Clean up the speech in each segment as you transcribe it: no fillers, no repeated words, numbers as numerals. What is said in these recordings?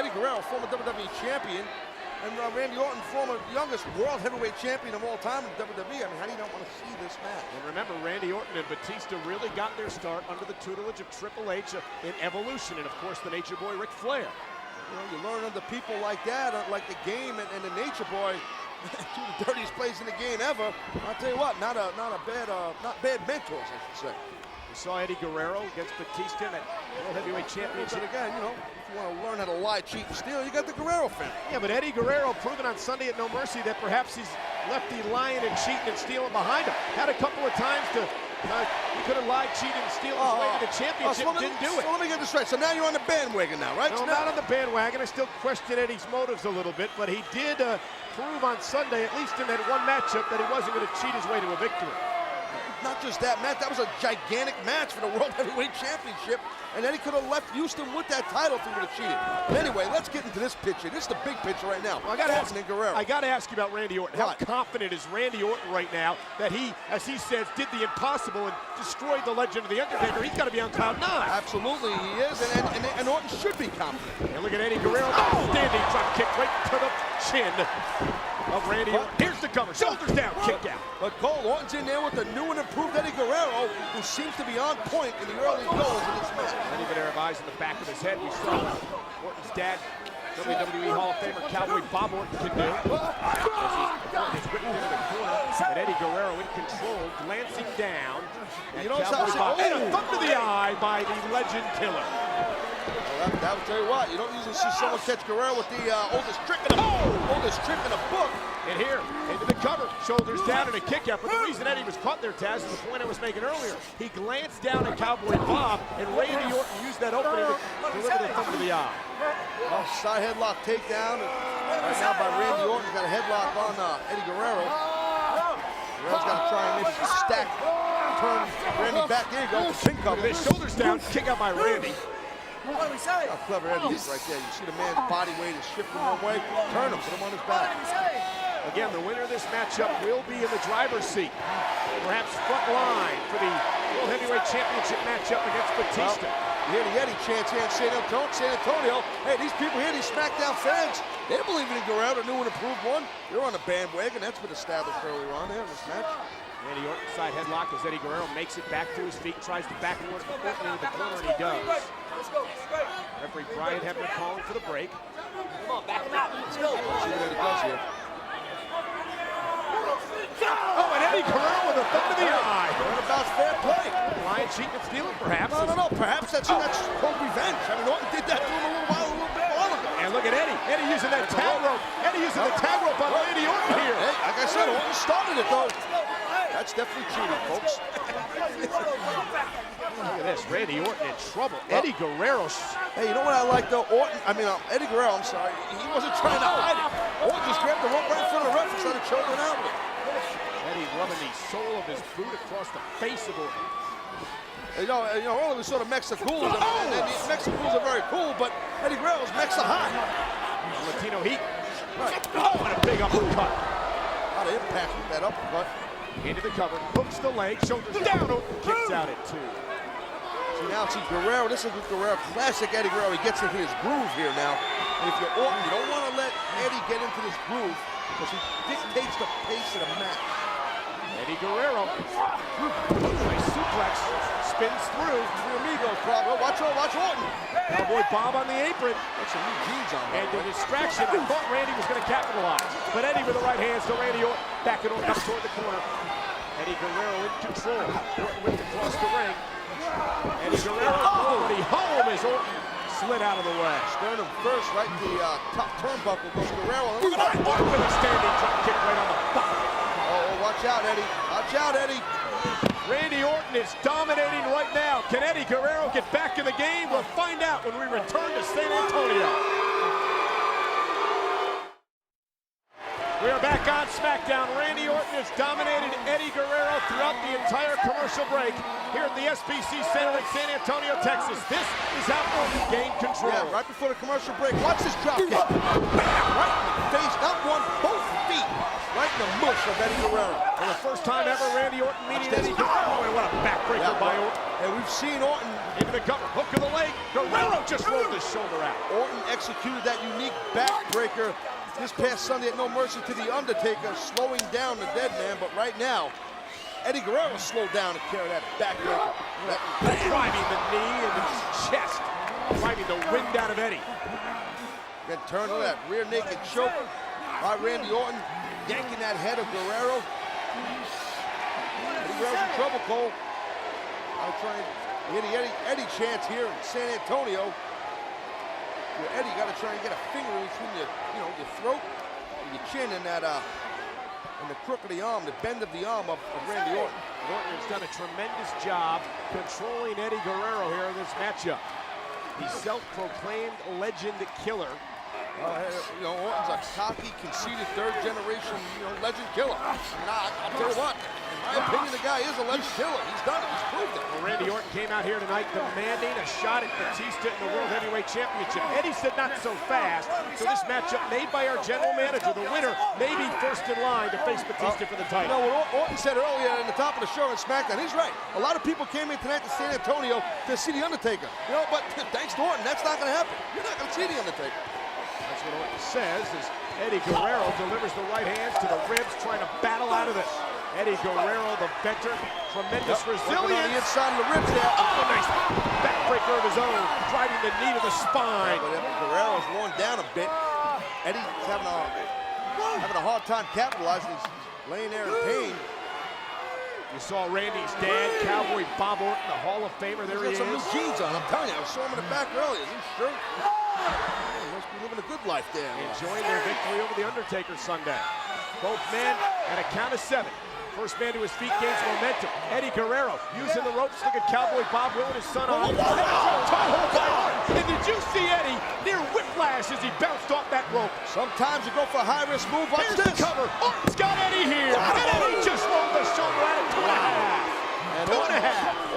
Eddie Guerrero, former WWE champion, and Randy Orton, former youngest World Heavyweight Champion of all time in WWE. I mean, how do you not want to see this match? And remember, Randy Orton and Batista really got their start under the tutelage of Triple H in Evolution, and of course the Nature Boy Ric Flair. You know, you learn under people like that, like the Game and the Nature Boy, two of the dirtiest plays in the game ever. I'll tell you what, not bad mentors, I should say. We saw Eddie Guerrero against Batista in that World Heavyweight Championship. But again, you know, if you want to learn how to lie, cheat, and steal, you got the Guerrero family. Yeah, but Eddie Guerrero proven on Sunday at No Mercy that perhaps he's left the lying and cheating and stealing behind him. Had a couple of times to, he could have lied, cheated, and stealing his way to the championship, didn't do it. So let me get this right. So now you're on the bandwagon now, right? No, I'm not on the bandwagon. I still question Eddie's motives a little bit, but he did prove on Sunday, at least in that one matchup, that he wasn't going to cheat his way to a victory. Not just that match, that was a gigantic match for the World Heavyweight Championship, and Eddie could have left Houston with that title if he would have cheated. But anyway, let's get into this picture. This is the big picture right now. Well, I got to ask you about Randy Orton. How confident is Randy Orton right now that he, as he says, did the impossible and destroyed the legend of The Undertaker? He's got to be on cloud 9. Absolutely, he is, and Orton should be confident. And look at Eddie Guerrero, standing drop kick right to the chin of Randy Orton. Here's the cover, shoulders down, kick out. But Cole, Orton's in there with the new and improved Eddie Guerrero, who seems to be on point in the early goals of this match. Eddie Guerrero eyes in the back of his head. We saw Orton's dad, WWE Hall of Famer Cowboy Bob Orton, can do. As he's whipped into the corner, and Eddie Guerrero in control, glancing down. And Cowboy Bob, and a thumb to the eye by the legend killer. Well, that will tell you what, you don't usually see someone catch Guerrero with the oldest trick in the book. And here, into the cover, shoulders down and a kick out. But the reason Eddie was caught there, Taz, is the point I was making earlier. He glanced down at Cowboy Bob, and Randy Orton used that opening to deliver the thumb to the eye. Well, side headlock takedown. Right now by Randy Orton. He's got a headlock on Eddie Guerrero. Guerrero's got to try and maybe stack, turn Randy back. There you go, pin cover. His shoulders down, kick out by Randy. How clever Eddie is right there. You see the man's body weight is shifting one way. Turn him, put him on his back. Again, the winner of this matchup will be in the driver's seat. Perhaps front line for the World Heavyweight Championship matchup against Batista. You hear the Eddie chants here in San Antonio. Hey, these people here, these SmackDown fans, they're believing in Guerrero, the new and improved one. They're on the bandwagon. That's been established earlier on there in this match. Randy Orton side headlock as Eddie Guerrero makes it back to his feet, tries to back Orton into the corner, and he does. Referee Brian Hebner calling for the break. Come on, back him out. Let's go. See what Eddie does here. Oh, and Eddie Guerrero with a thumb to the eye. What about fair play? Lying, cheating, and stealing, perhaps. No. Perhaps that's called revenge. I mean, Orton did that to him a little bit while ago. And look at Eddie. Eddie using that tag rope. Eddie using the tag rope on Randy Orton here. Hey, like I said, Orton started it, though. That's definitely cheating, folks. Look at this, Randy Orton in trouble. Eddie Guerrero. Hey, you know what I like, though? Eddie Guerrero, I'm sorry, he wasn't trying to hide it. Orton just grabbed the rope right in front of the ref and started choking out with it. Eddie rubbing the sole of his boot across the face of Orton. You know, earlier we saw the Mexicools, and the Mexicools are very cool, but Eddie Guerrero's Mexa hot. Latino Heat. Right. Oh, and a big uppercut. A lot of impact with that uppercut. Into the cover, hooks the leg, shoulders down, Orton kicks out at 2. See Guerrero, this is with Guerrero, classic Eddie Guerrero. He gets into his groove here now. And if you're Orton, you don't want to let Eddie get into this groove because he dictates the pace of the match. Eddie Guerrero, nice suplex, spins through. Three amigos, probably. Watch Orton. Cowboy Bob on the apron. Got some new jeans on. And the distraction, I thought Randy was going to capitalize. But Eddie with the right hands to Randy Orton, backing Orton up toward the corner. Eddie Guerrero in control. Orton whipped across the ring. Eddie Guerrero already home as Orton slid out of the way. Sternum first, right in the top turnbuckle goes Guerrero. Orton with a standing drop kick right on the bottom. Oh, watch out, Eddie. Watch out, Eddie. Randy Orton is dominating right now. Can Eddie Guerrero get back in the game? We'll find out when we return to San Antonio. We are back on SmackDown. Randy Orton has dominated Eddie Guerrero throughout the entire commercial break here at the SBC Center in San Antonio, Texas. This is how Orton gained control. Yeah, right before the commercial break. Watch this drop kick. Right in the face, not one, both feet. Right in the mush of Eddie Guerrero. For the first time ever, Randy Orton meeting Eddie Guerrero. And what a backbreaker by Orton. And we've seen Orton into the cover, hook of the leg. Guerrero just rolled his shoulder out. Orton executed that unique backbreaker this past Sunday at No Mercy to The Undertaker, slowing down the dead man. But right now, Eddie Guerrero slowed down to carry that backbreaker. Driving the knee into his chest, driving the wind out of Eddie. Then turn to that rear naked choke by Randy Orton, yanking that head of Guerrero. Eddie Guerrero's in trouble, Cole. I'm trying Eddie chance here in San Antonio. Eddie, got to try and get a finger in between your throat and your chin and that and the crook of the arm, the bend of the arm of Randy Orton. Orton has done a tremendous job controlling Eddie Guerrero here in this matchup. The self-proclaimed legend killer. Orton's a cocky, conceited, third-generation, legend killer. I'll tell you what, in my opinion, the guy is a legend killer. He's done it. He's proved it. Well, Randy Orton came out here tonight demanding a shot at Batista in the World Heavyweight Championship. Eddie said not so fast, so this matchup made by our general manager, the winner, may be first in line to face Batista for the title. What Orton said earlier in the top of the show on SmackDown, he's right. A lot of people came in tonight to San Antonio to see The Undertaker. But thanks to Orton, that's not going to happen. You're not going to see The Undertaker. That's what Orton says as Eddie Guerrero delivers the right hands to the ribs, trying to battle out of this. Eddie Guerrero, the veteran, tremendous resilience. On the inside of the ribs there. Oh, nice backbreaker of his own, driving the knee to the spine. But Guerrero's worn down a bit. Eddie's having a hard time capitalizing. He's laying there in pain. You saw Randy's dad, Cowboy Bob Orton, the Hall of Famer. There he is. He's got some new jeans on. I'm telling you, I saw him in the back earlier. New shirt. He must be living a good life there. Enjoying their victory over The Undertaker Sunday. Both men at a count of 7. First man to his feet gains momentum. Eddie Guerrero using the ropes. Look at Cowboy Bob willing his son on. And did you see Eddie near whiplash as he bounced off that rope? Sometimes you go for a high-risk move. Watch this. The cover. Orton's got Eddie here. And Eddie just rolled the shoulder out at 2.5.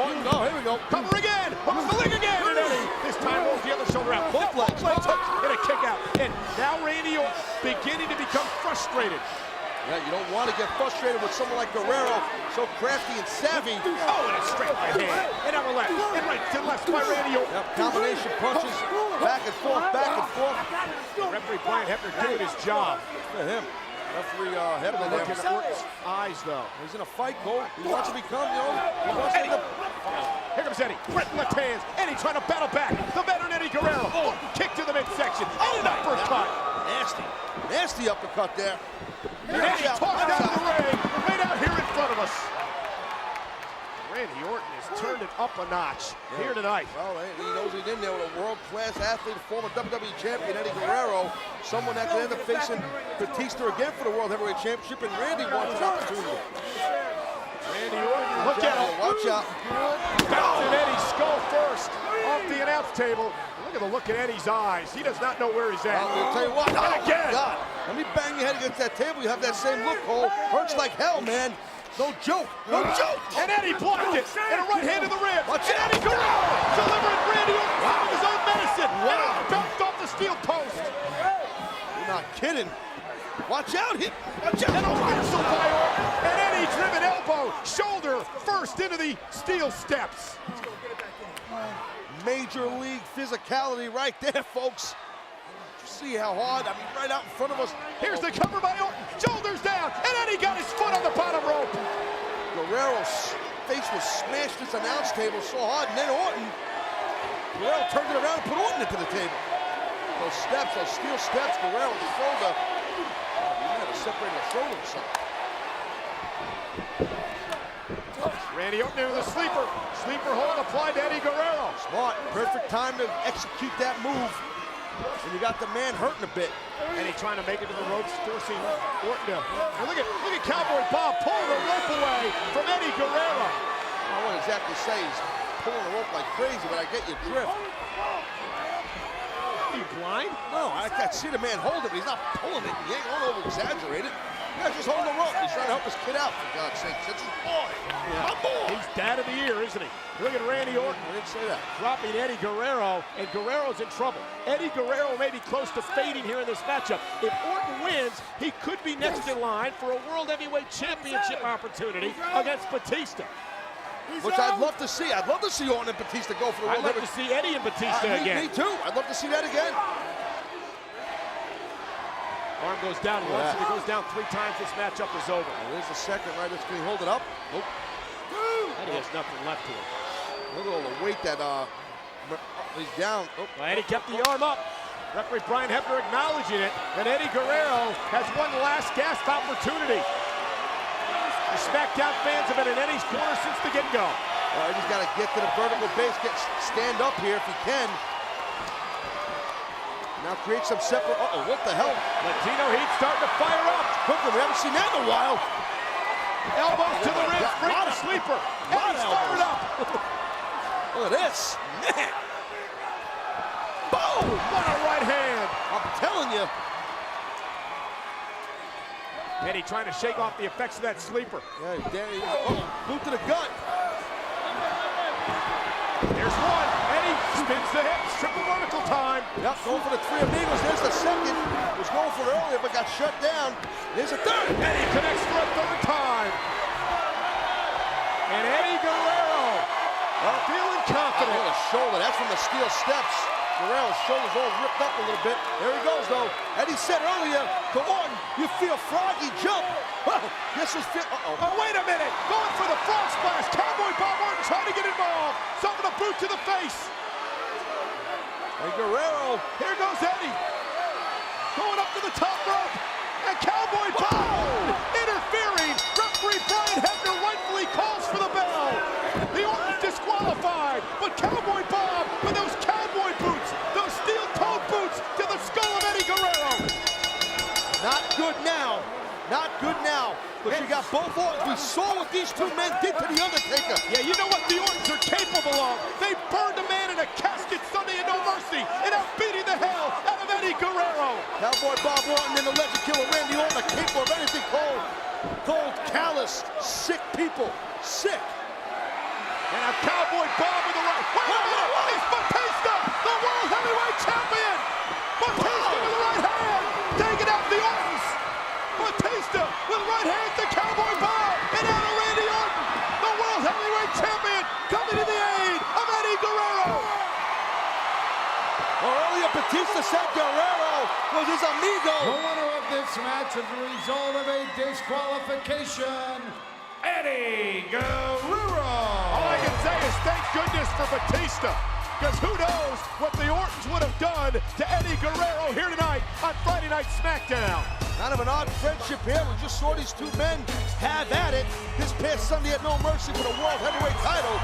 Orton, here we go. Cover again. Hooks the leg again. And Eddie this time rolls the other shoulder out. Both legs. And a kick out. And now Randy Orton beginning to become frustrated. Yeah, you don't want to get frustrated with someone like Guerrero, so crafty and savvy. Oh, and a straight right hand. And upper left. And right to left by Randy Orton. Yep, combination punches, back and forth, back and forth. Referee Brian Hebner doing his job. Look at him. Referee Hebner there. Look at Orton's eyes, though. He's in a fight, Cole. He wants to become, he wants to become. Here comes Eddie. Right left hands. Eddie trying to battle back. The veteran Eddie Guerrero. Oh, kick to the midsection. And an uppercut. Nasty uppercut there. And Eddie tossed out of the ring, right out here in front of us. Randy Orton has turned it up a notch here tonight. Well, he knows he's in there with a world-class athlete, a former WWE champion, Eddie Guerrero, someone that could end up facing Batista again for the World Heavyweight Championship, and Randy wants an opportunity. Randy Orton, look at him. Watch out. Bouncing Eddie's skull first off the announce table. Look at the look in Eddie's eyes. He does not know where he's at. I'll tell you what. And again. God. Let me bang your head against that table. You have that same look, Cole. Hurts like hell, man. No joke. No joke. And Eddie blocked it. And a right hand to the ribs. Watch and out. Eddie Guerrero delivering Randy Orton his own medicine. Wow. And it bounced off the steel post. You're not kidding. Watch out. Watch out. And a reversal by Orton. And Eddie driven elbow. Shoulder first into the steel steps. Major league physicality right there, folks. See how hard, right out in front of us. Here's the cover by Orton, shoulders down, and Eddie got his foot on the bottom rope. Guerrero's face was smashed this announce table so hard, and then Guerrero turned it around and put Orton into the table. Those steps, those steel steps, Guerrero's shoulder, he might have separated the shoulder or something. Randy Orton with a sleeper. Sleeper hold applied to Eddie Guerrero. Smart, perfect time to execute that move. And you got the man hurting a bit. And he's trying to make it to the ropes, forcing Orton to. And look at Cowboy Bob pulling the rope away from Eddie Guerrero. I wouldn't exactly say he's pulling the rope like crazy, but I get your drift. you blind? No, I see the man hold him. He's not pulling it. He ain't going to over-exaggerate it. Yeah, just hold the rope. He's trying to help his kid out, for God's sake. That's his boy. Yeah. My boy. He's dad of the year, isn't he? Look at Randy Orton. I didn't say that. Dropping Eddie Guerrero, and Guerrero's in trouble. Eddie Guerrero may be close to fading here in this matchup. If Orton wins, he could be next in line for a World Heavyweight Championship opportunity against Batista. Which I'd love to see. I'd love to see Orton and Batista go for the World I'd love to see Eddie and Batista again. Me too. I'd love to see that again. Arm goes down once, and he goes down 3 times. This matchup is over. There's the second, right? Can he hold it up? Nope. Eddie has nothing left to him. Look at all the weight that he's down. Oh. Well, Eddie kept the arm up. Referee Brian Hebner acknowledging it, and Eddie Guerrero has one last gasp opportunity. The SmackDown fans have been in Eddie's corner since the get-go. Eddie's got to get to the vertical base, stand up here if he can. Now create some separate. Uh-oh, what the hell? Latino Heat starting to fire up. Quickly, we haven't seen that in a while. Elbows to the ribs, break the sleeper. Eddie's fired up. Look at this, man. Boom! What a right hand. I'm telling you. Eddie trying to shake off the effects of that sleeper. Yeah, Danny. Oh, boot to the gut. There's one. Eddie spins the hips. Triple vertical time. Yep, going for the 3 amigos. There's the second. Was going for it earlier, but got shut down. There's a third. Eddie connects for a 3rd time. And Eddie Guerrero feeling confident. Oh, the shoulder. That's from the steel steps. Guerrero's shoulder's all ripped up a little bit. There he goes, though. Eddie said earlier to Orton, you feel froggy jump. Oh, this was uh-oh. Oh, wait a minute. Going for the frog splash. Cowboy Bob Orton trying to get involved. Something a boot to the face. And Guerrero. Here goes Eddie. Going up to the top rope. And Cowboy Bob interfering. Referee Brian Hebner rightfully calls for the bell. The Orton's disqualified. But Cowboy Bob with those cowboy boots, those steel-toed boots to the skull of Eddie Guerrero. Not good now. Not good now. But you got both Ortons. We saw what these 2 men did to The Undertaker. Yeah, you know what the Ortons are capable of. They burned a man in a casket Sunday at No Mercy and are beating the hell out of Eddie Guerrero. Cowboy Bob Orton and the legend killer Randy Orton are capable of anything cold, calloused, sick people. Sick. And a Cowboy Bob with the right. Wait a minute! It's Batista, the World Heavyweight Champion! Batista with the right hand, taking out the Ortons. Batista with the right hand to Cowboy Bob, and out of Randy Orton, the World Heavyweight Champion, coming to the aid of Eddie Guerrero. Earlier, Batista said Guerrero was his amigo. The winner of this match is the result of a disqualification, Eddie Guerrero. All I can say is thank goodness for Batista, because who knows what the Ortons would have done to Eddie Guerrero here tonight on Friday Night SmackDown. Kind of an odd friendship here. We just saw these 2 men have at it this past Sunday at No Mercy for the World Heavyweight title.